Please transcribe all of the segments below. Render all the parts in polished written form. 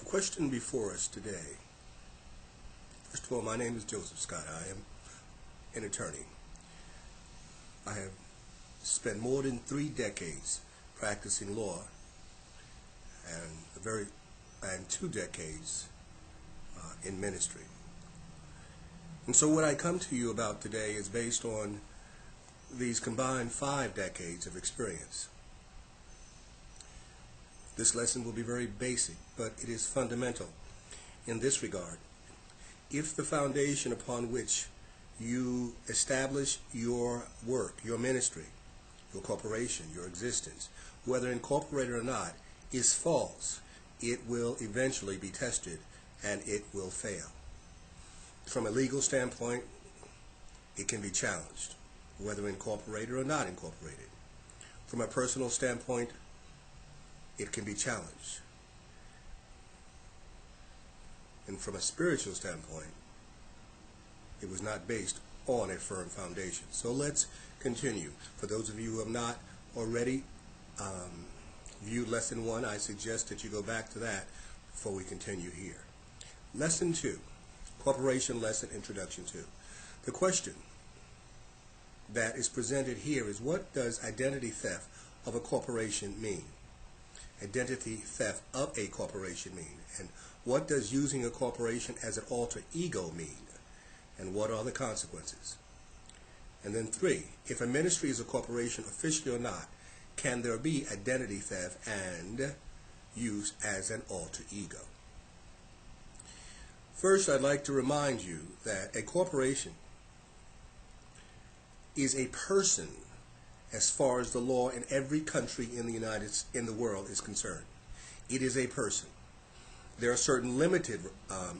question before us today. First of all, my name is Joseph Scott. I am an attorney. I have spent more than 3 decades practicing law and 2 decades in ministry. And so what I come to you about today is based on these combined 5 decades of experience. This lesson will be very basic, but it is fundamental in this regard. If the foundation upon which you establish your work, your ministry, your corporation, your existence, whether incorporated or not, is false, it will eventually be tested and it will fail. From a legal standpoint, it can be challenged, whether incorporated or not incorporated. From a personal standpoint, it can be challenged. And from a spiritual standpoint, it was not based on a firm foundation. So let's continue. For those of you who have not already viewed Lesson 1, I suggest that you go back to that before we continue here. Lesson 2, Corporation Lesson Introduction 2. The question that is presented here is, what does identity theft of a corporation mean? Identity theft of a corporation mean? And what does using a corporation as an alter ego mean? And what are the consequences? And then 3, if a ministry is a corporation officially or not, can there be identity theft and use as an alter ego? First, I'd like to remind you that a corporation is a person as far as the law in every country in the world is concerned. It is a person. There are certain limited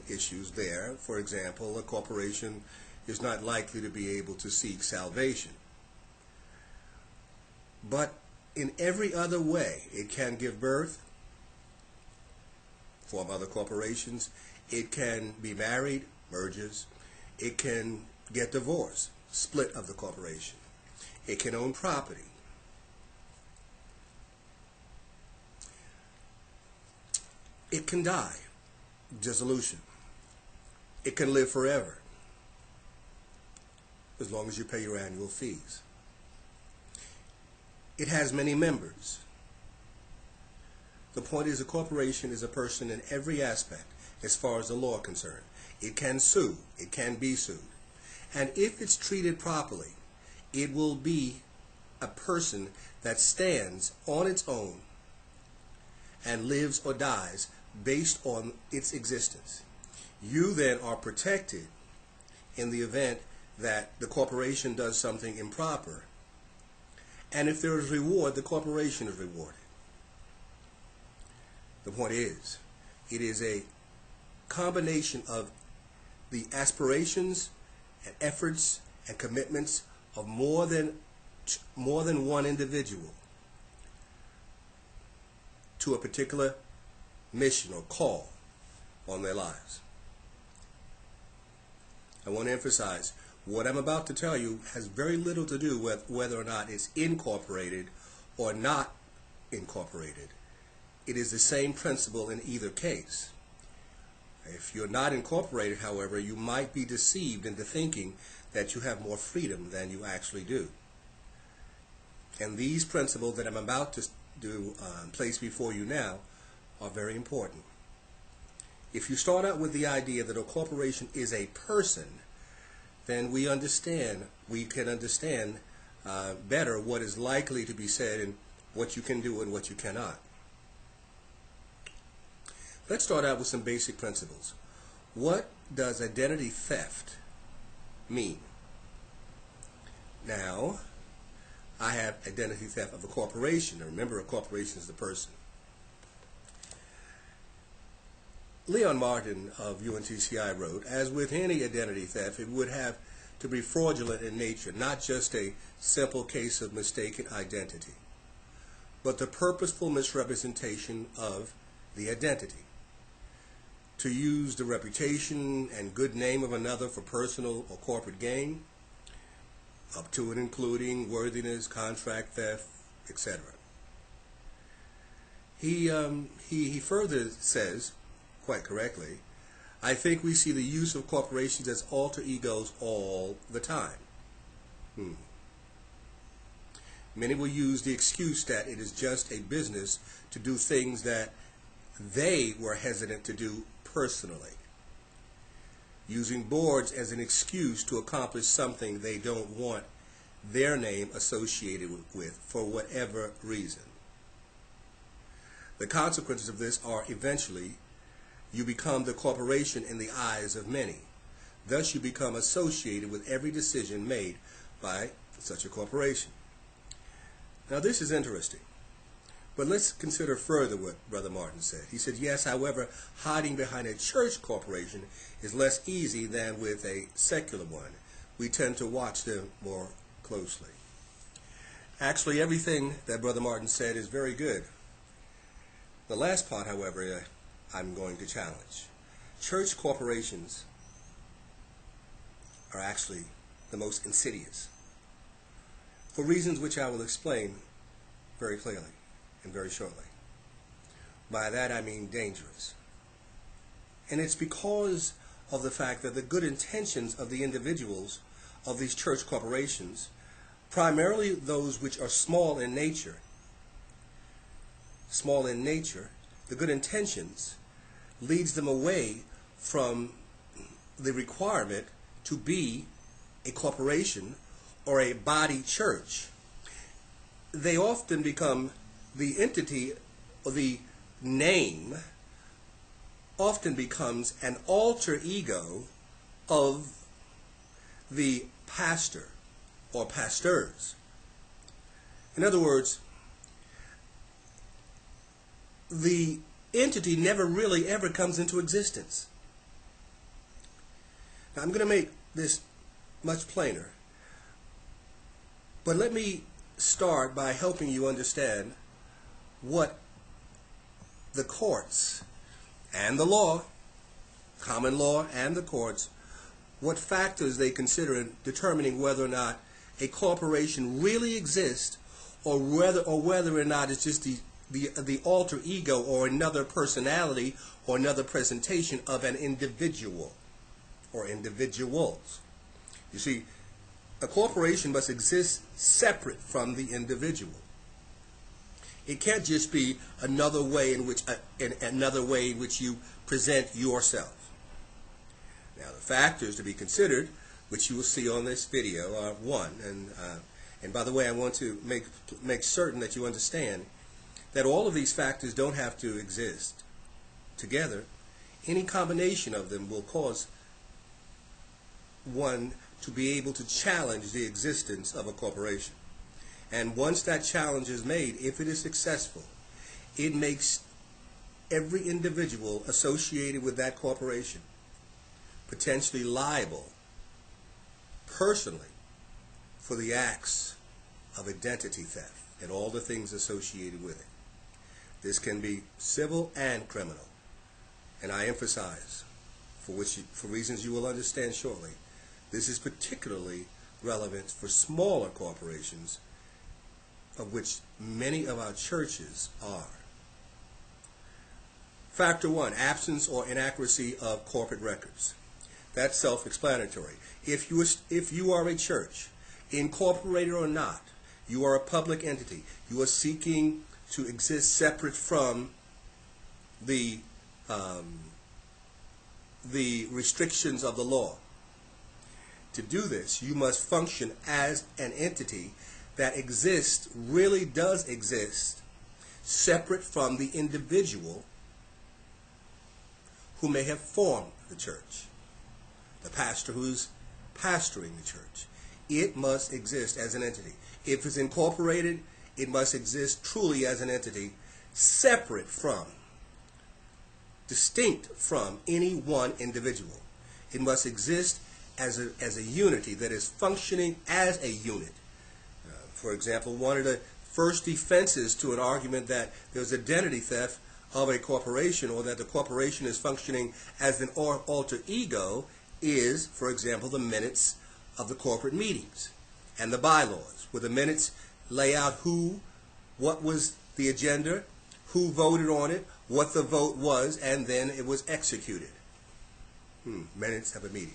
issues there. For example, a corporation is not likely to be able to seek salvation. But in every other way, it can give birth, form other corporations, it can be married, mergers, it can get divorced, split of the corporation. It can own property. It can die, dissolution. It can live forever, as long as you pay your annual fees. It has many members. The point is, a corporation is a person in every aspect as far as the law is concerned. It can sue. It can be sued. And if it's treated properly, it will be a person that stands on its own and lives or dies based on its existence. You then are protected in the event that the corporation does something improper. And if there is reward, the corporation is rewarded. The point is, it is a combination of the aspirations and efforts and commitments of more than one individual to a particular mission or call on their lives. I want to emphasize, what I'm about to tell you has very little to do with whether or not it's incorporated or not incorporated. It is the same principle in either case. If you're not incorporated, however, you might be deceived into thinking that you have more freedom than you actually do. And these principles that I'm about to place before you now are very important. If you start out with the idea that a corporation is a person, then we can understand better what is likely to be said and what you can do and what you cannot. Let's start out with some basic principles. What does identity theft mean? Now, I have identity theft of a corporation. Now, remember, a corporation is the person. Leon Martin of UNCCI wrote, as with any identity theft, it would have to be fraudulent in nature, not just a simple case of mistaken identity, but the purposeful misrepresentation of the identity. To use the reputation and good name of another for personal or corporate gain, up to and including worthiness, contract theft, etc. He further says, quite correctly, I think we see the use of corporations as alter egos all the time. Many will use the excuse that it is just a business to do things that they were hesitant to do personally, using boards as an excuse to accomplish something they don't want their name associated with for whatever reason. The consequences of this are eventually you become the corporation in the eyes of many. Thus you become associated with every decision made by such a corporation. Now this is interesting, but let's consider further what Brother Martin said. He said, yes, however, hiding behind a church corporation is less easy than with a secular one. We tend to watch them more closely. Actually, everything that Brother Martin said is very good. The last part, however, I'm going to challenge. Church corporations are actually the most insidious, for reasons which I will explain very clearly and very shortly. By that I mean dangerous. And it's because of the fact that the good intentions of the individuals of these church corporations, primarily those which are small in nature, the good intentions leads them away from the requirement to be a corporation or a body church. They often become the entity, or the name often becomes an alter ego of the pastor or pastors. In other words, the entity never really ever comes into existence. Now I'm going to make this much plainer, but let me start by helping you understand what the courts and the law, common law and the courts, what factors they consider in determining whether or not a corporation really exists, or whether or not it's just the alter ego or another personality or another presentation of an individual or individuals. You see, a corporation must exist separate from the individual. It can't just be another way in which you present yourself. Now, the factors to be considered, which you will see on this video, are one, and by the way, I want to make certain that you understand that all of these factors don't have to exist together. Any combination of them will cause one to be able to challenge the existence of a corporation. And once that challenge is made, if it is successful, it makes every individual associated with that corporation potentially liable personally for the acts of identity theft and all the things associated with it. This can be civil and criminal. And I emphasize, for reasons you will understand shortly, this is particularly relevant for smaller corporations, of which many of our churches are. Factor one, absence or inaccuracy of corporate records. That's self-explanatory. If you are a church, incorporated or not, you are a public entity. You are seeking to exist separate from the restrictions of the law. To do this, you must function as an entity that exists, really does exist, separate from the individual who may have formed the church, the pastor who's pastoring the church. It must exist as an entity. If it's incorporated, it must exist truly as an entity, separate from, distinct from any one individual. It must exist as a unity that is functioning as a unit. For example, one of the first defenses to an argument that there's identity theft of a corporation, or that the corporation is functioning as an alter ego, is, for example, the minutes of the corporate meetings and the bylaws, where the minutes lay out what was the agenda, who voted on it, what the vote was, and then it was executed. Minutes of a meeting.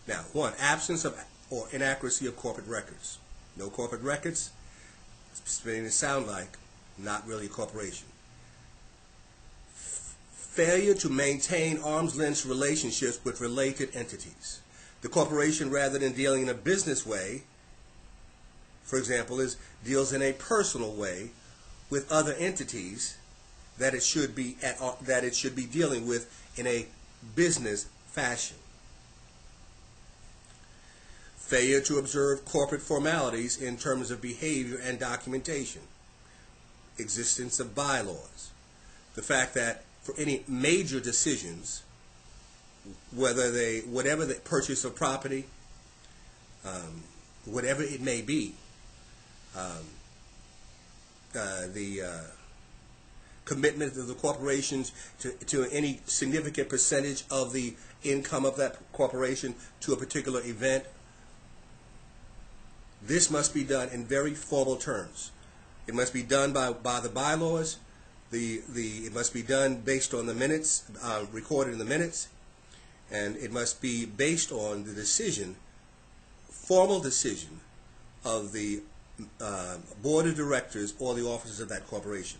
Now, 1, absence of or inaccuracy of corporate records. No corporate records, it's beginning to sound like not really a corporation. Failure to maintain arm's length relationships with related entities. The corporation, rather than dealing in a business way, for example, deals in a personal way with other entities that it should be dealing with in a business fashion. Failure to observe corporate formalities in terms of behavior and documentation. Existence of bylaws. The fact that for any major decisions, whatever the purchase of property, whatever it may be, the commitment of the corporations to any significant percentage of the income of that corporation to a particular event, this must be done in very formal terms. It must be done by the bylaws. It must be done based on the minutes, recorded in the minutes, and it must be based on the decision, formal decision of the board of directors or the officers of that corporation.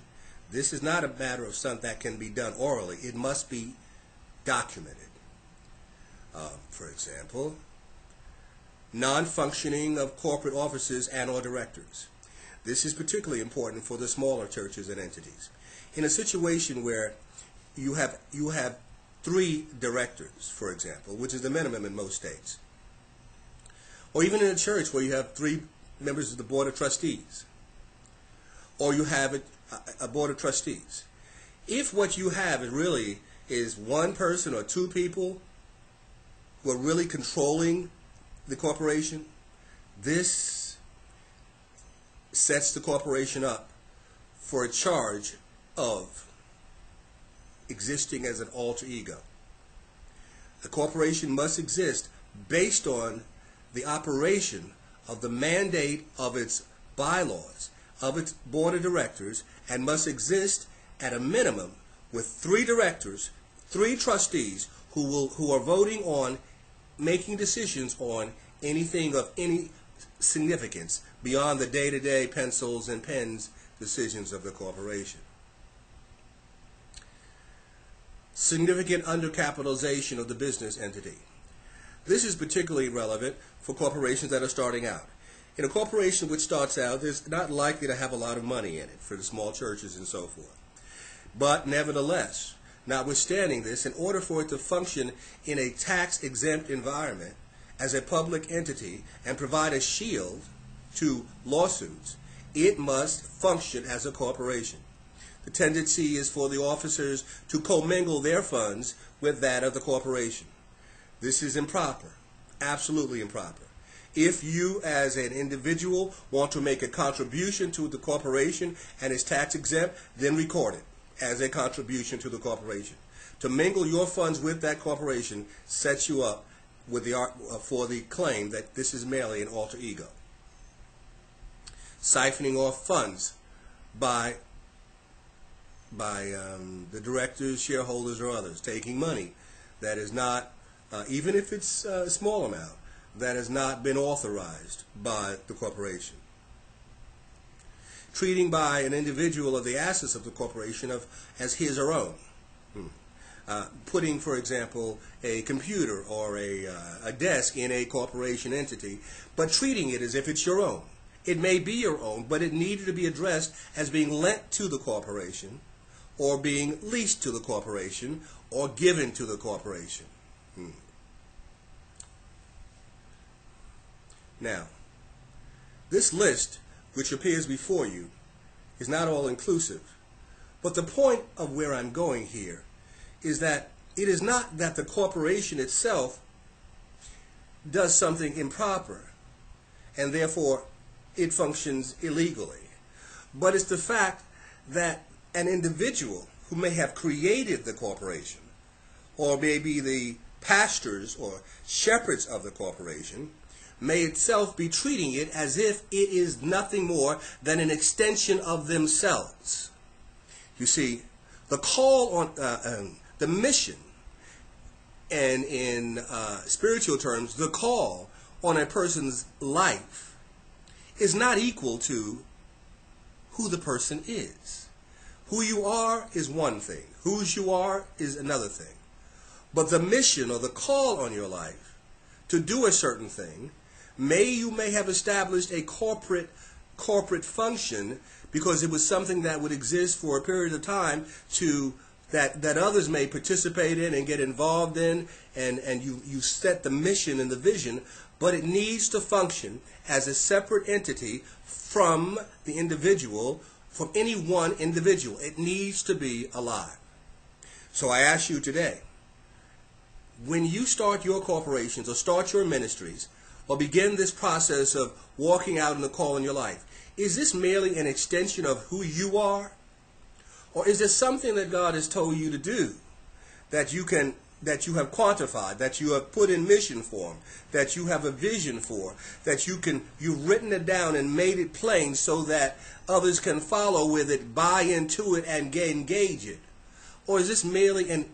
This is not a matter of something that can be done orally. It must be documented. For example, non-functioning of corporate officers and or directors. This is particularly important for the smaller churches and entities. In a situation where you have 3 directors, for example, which is the minimum in most states, or even in a church where you have 3 members of the board of trustees, or you have a board of trustees. If what you have is one person or 2 people who are really controlling the corporation, this sets the corporation up for a charge of existing as an alter ego. The corporation must exist based on the operation of the mandate of its bylaws, of its board of directors, and must exist at a minimum with 3 directors, 3 trustees who are voting on making decisions on anything of any significance beyond the day-to-day pencils and pens decisions of the corporation. Significant undercapitalization of the business entity. This is particularly relevant for corporations that are starting out. In a corporation which starts out, it's not likely to have a lot of money in it for the small churches and so forth. But nevertheless, notwithstanding this, in order for it to function in a tax-exempt environment as a public entity and provide a shield to lawsuits, it must function as a corporation. The tendency is for the officers to commingle their funds with that of the corporation. This is improper, absolutely improper. If you as an individual want to make a contribution to the corporation and is tax exempt, then record it as a contribution to the corporation. To mingle your funds with that corporation sets you up with for the claim that this is merely an alter ego. Siphoning off funds by the directors, shareholders, or others, taking money that is not, even if it's a small amount, that has not been authorized by the corporation. Treating by an individual of the assets of the corporation as his or own. Putting, for example, a computer or a desk in a corporation entity, but treating it as if it's your own. It may be your own, but it needed to be addressed as being lent to the corporation, or being leased to the corporation, or given to the corporation. Now, this list, which appears before you, is not all inclusive. But the point of where I'm going here is that it is not that the corporation itself does something improper and therefore it functions illegally, but it's the fact that an individual who may have created the corporation, or maybe the pastors or shepherds of the corporation, may itself be treating it as if it is nothing more than an extension of themselves. You see, the call on the mission, and in spiritual terms, the call on a person's life is not equal to who the person is. Who you are is one thing. Whose you are is another thing. But the mission or the call on your life to do a certain thing, you may have established a corporate function because it was something that would exist for a period of time that others may participate in and get involved in, and you set the mission and the vision, but it needs to function as a separate entity from the individual, from any one individual. It needs to be alive. So I ask you today, when you start your corporations or start your ministries or begin this process of walking out in the call in your life, is this merely an extension of who you are? Or is there something that God has told you to do that you have quantified, that you have put in mission form, that you have a vision for, that you've written it down and made it plain so that others can follow with it, buy into it, and engage it? Or is this merely an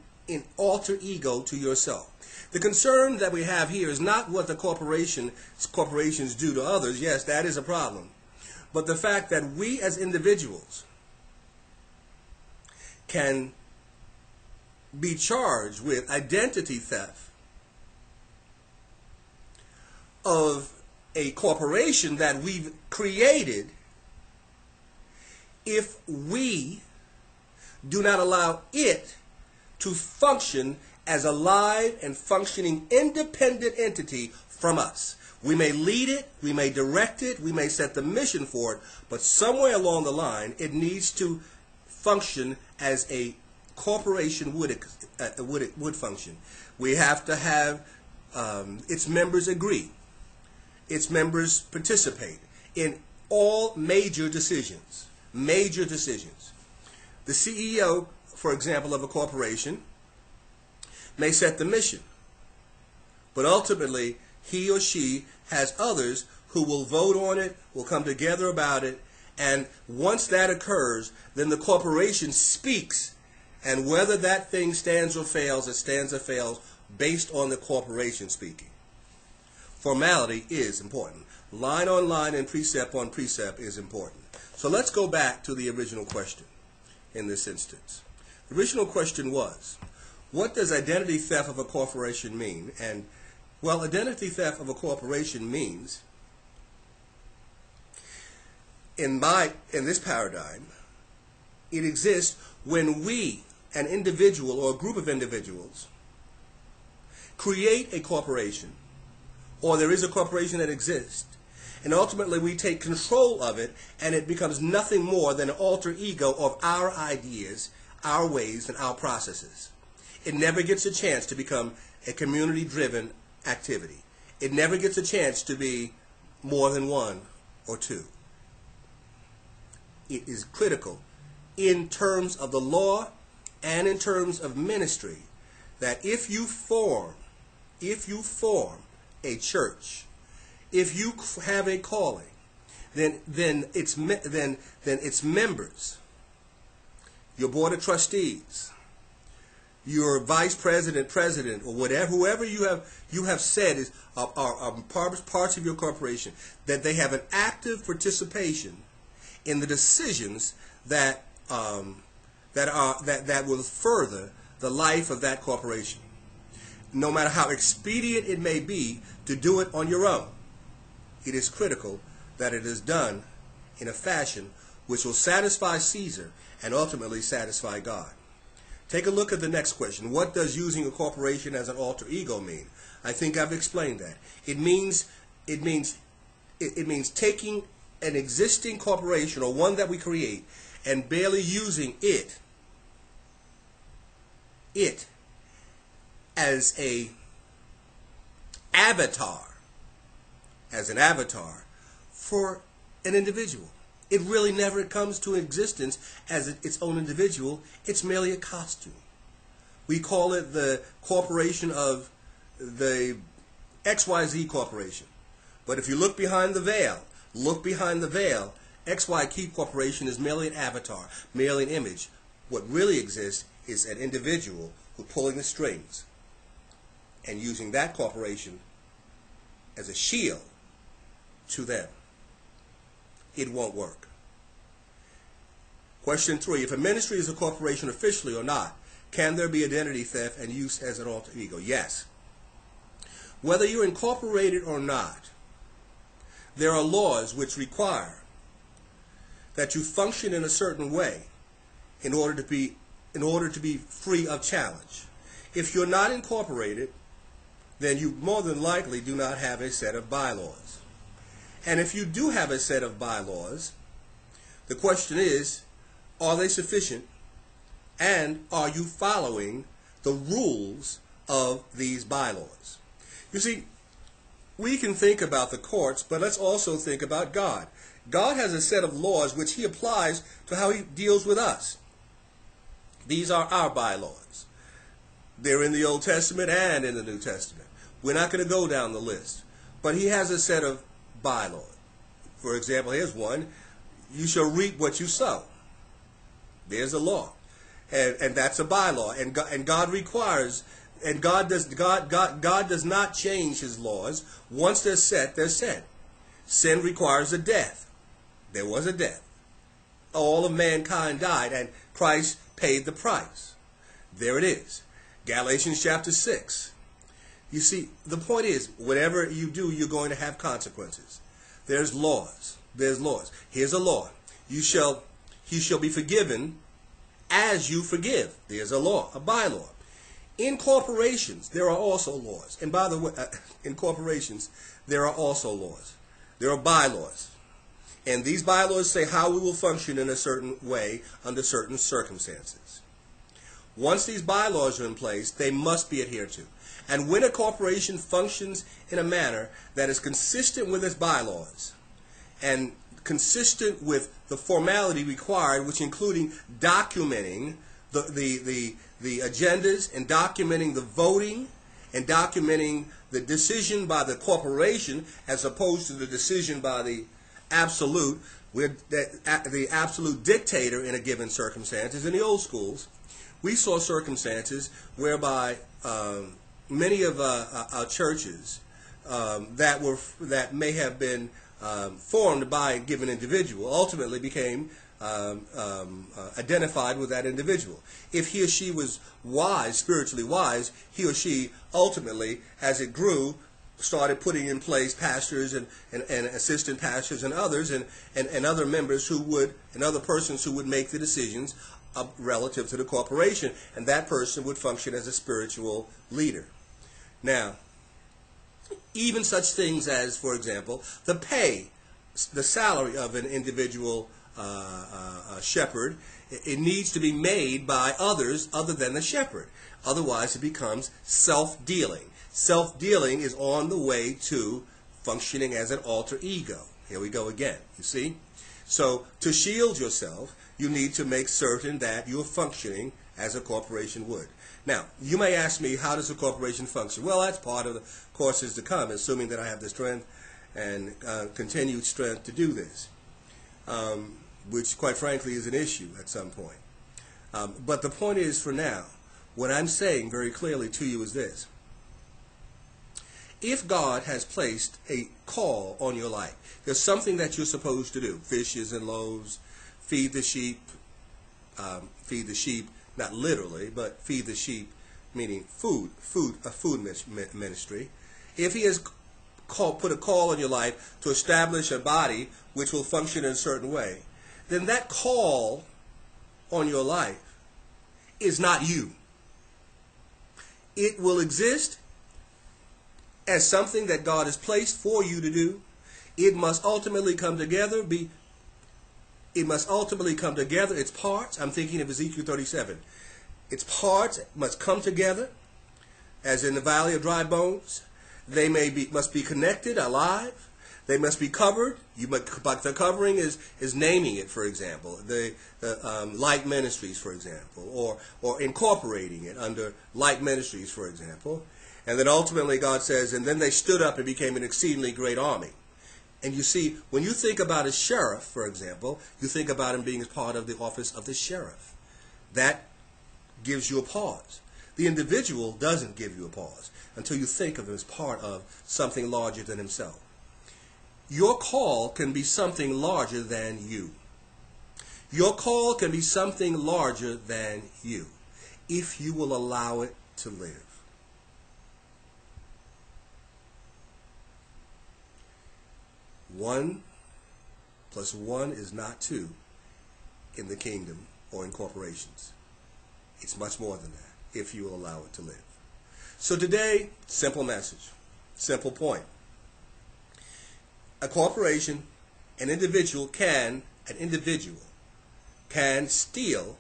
alter ego to yourself? The concern that we have here is not what the corporations do to others. Yes, that is a problem. But the fact that we as individuals can be charged with identity theft of a corporation that we've created if we do not allow it to function as a live and functioning independent entity from us. We may lead it, we may direct it, we may set the mission for it, but somewhere along the line it needs to function as a corporation would function. We have to have its members agree, its members participate in all major decisions. Major decisions. The CEO, for example, of a corporation may set the mission, but ultimately he or she has others who will vote on it, will come together about it, and once that occurs, then the corporation speaks, and whether that thing stands or fails, it stands or fails based on the corporation speaking. Formality is important. Line on line and precept on precept is important. So let's go back to the original question in this instance. The original question was, what does identity theft of a corporation mean? And, well, identity theft of a corporation means, in this paradigm, it exists when we, an individual or a group of individuals, create a corporation, or there is a corporation that exists, and ultimately we take control of it, and it becomes nothing more than an alter ego of our ideas, our ways, and our processes. It never gets a chance to become a community-driven activity. It never gets a chance to be more than one or two. It is critical in terms of the law and in terms of ministry that if you form a church, if you have a calling, then its members, your board of trustees, your vice president, president, or whatever, whoever you have said are parts of your corporation, that they have an active participation in the decisions that will further the life of that corporation. No matter how expedient it may be to do it on your own, it is critical that it is done in a fashion which will satisfy Caesar and ultimately satisfy God. Take a look at the next question. What does using a corporation as an alter ego mean? I think I've explained that. It means taking an existing corporation or one that we create and barely using it as an avatar for an individual. It really never comes to existence as its own individual. It's merely a costume. We call it the corporation of the XYZ Corporation. But if you look behind the veil, XYZ Corporation is merely an avatar, merely an image What really exists is an individual who's pulling the strings and using that corporation as a shield to them. It won't work. Question 3. If a ministry is a corporation officially or not, can there be identity theft and use as an alter ego? Yes. Whether you're incorporated or not, there are laws which require that you function in a certain way in order to be free of challenge. If you're not incorporated, then you more than likely do not have a set of bylaws. And if you do have a set of bylaws, the question is, are they sufficient? And are you following the rules of these bylaws? You see, we can think about the courts, but let's also think about God. God has a set of laws which he applies to how he deals with us. These are our bylaws. They're in the Old Testament and in the New Testament. We're not going to go down the list, but he has a set of bylaws. For example, here's one. You shall reap what you sow. There's a law. And that's a bylaw. And God requires, and God does not change his laws. Once they're set, they're set. Sin requires a death. There was a death. All of mankind died, and Christ paid the price. There it is. Galatians chapter 6. You see, the point is, whatever you do, you're going to have consequences. There's laws. There's laws. Here's a law. He shall be forgiven as you forgive. There's a law, a bylaw. In corporations, there are also laws. And by the way, in corporations, there are also laws. There are bylaws. And these bylaws say how we will function in a certain way under certain circumstances. Once these bylaws are in place, they must be adhered to. And when a corporation functions in a manner that is consistent with its bylaws and consistent with the formality required, which including documenting the agendas and documenting the voting and documenting the decision by the corporation as opposed to the decision by the absolute dictator in a given circumstances. In the old schools, we saw circumstances whereby many of our churches that may have been formed by a given individual ultimately became identified with that individual. If he or she was wise, spiritually wise, he or she ultimately, as it grew, started putting in place pastors and assistant pastors and others and other members who would, and other persons who would make the decisions relative to the corporation, and that person would function as a spiritual leader. Now, even such things as, for example, the pay, the salary of an individual shepherd, it needs to be made by others other than the shepherd. Otherwise, it becomes self-dealing. Self-dealing is on the way to functioning as an alter ego. Here we go again, you see? So, to shield yourself, you need to make certain that you're functioning as a corporation would. Now, you may ask me, how does a corporation function? Well, that's part of the courses to come, assuming that I have the strength and continued strength to do this, which, quite frankly, is an issue at some point. But the point is, for now, what I'm saying very clearly to you is this. If God has placed a call on your life, there's something that you're supposed to do. Fishes and loaves, feed the sheep, not literally, but feed the sheep, meaning a food ministry. If he has put a call on your life to establish a body which will function in a certain way, then that call on your life is not you. It will exist as something that God has placed for you to do. It must ultimately come together, its parts. I'm thinking of Ezekiel 37. Its parts must come together, as in the valley of dry bones. They must be connected, alive. They must be covered. But the covering is naming it, for example. The Light Ministries, for example, or incorporating it under Light Ministries, for example. And then ultimately God says, and then they stood up and became an exceedingly great army. And you see, when you think about a sheriff, for example, you think about him being part of the office of the sheriff. That gives you a pause. The individual doesn't give you a pause until you think of him as part of something larger than himself. Your call can be something larger than you. Your call can be something larger than you, if you will allow it to live. One plus one is not two in the kingdom or in corporations. It's much more than that, if you will allow it to live. So today, simple message, simple point. A corporation, an individual can steal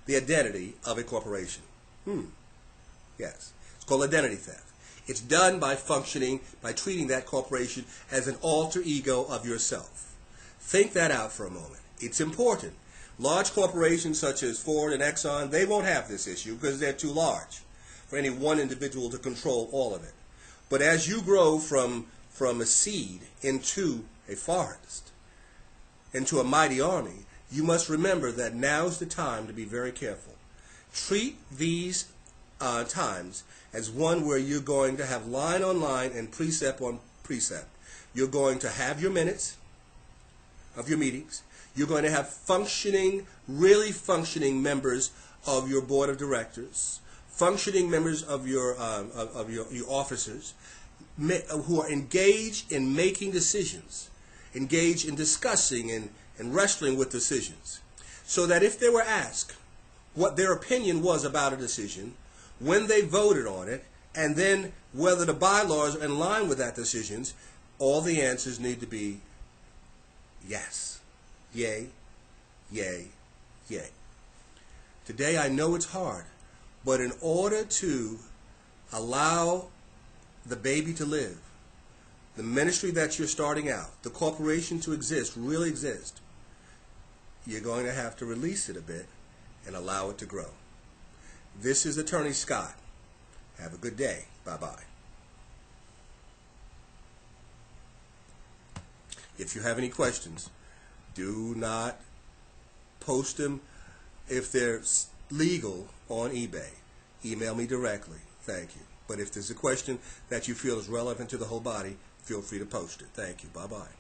the identity of a corporation. Yes. It's called identity theft. It's done by treating that corporation as an alter ego of yourself. Think that out for a moment. It's important. Large corporations such as Ford and Exxon, they won't have this issue because they're too large for any one individual to control all of it. But as you grow from a seed into a forest, into a mighty army, you must remember that now's the time to be very careful. Treat these times as one where you're going to have line on line and precept on precept. You're going to have your minutes of your meetings. You're going to have really functioning members of your board of directors, functioning members of your officers, who are engaged in making decisions, engaged in discussing and wrestling with decisions, so that if they were asked what their opinion was about a decision, when they voted on it, and then whether the bylaws are in line with that decision, all the answers need to be yes, yay, yay, yay. Today I know it's hard, but in order to allow the baby to live, the ministry that you're starting out, the corporation to exist, really exist, you're going to have to release it a bit and allow it to grow. This is Attorney Scott. Have a good day. Bye-bye. If you have any questions, do not post them if they're legal on eBay. Email me directly. Thank you. But if there's a question that you feel is relevant to the whole body, feel free to post it. Thank you. Bye-bye.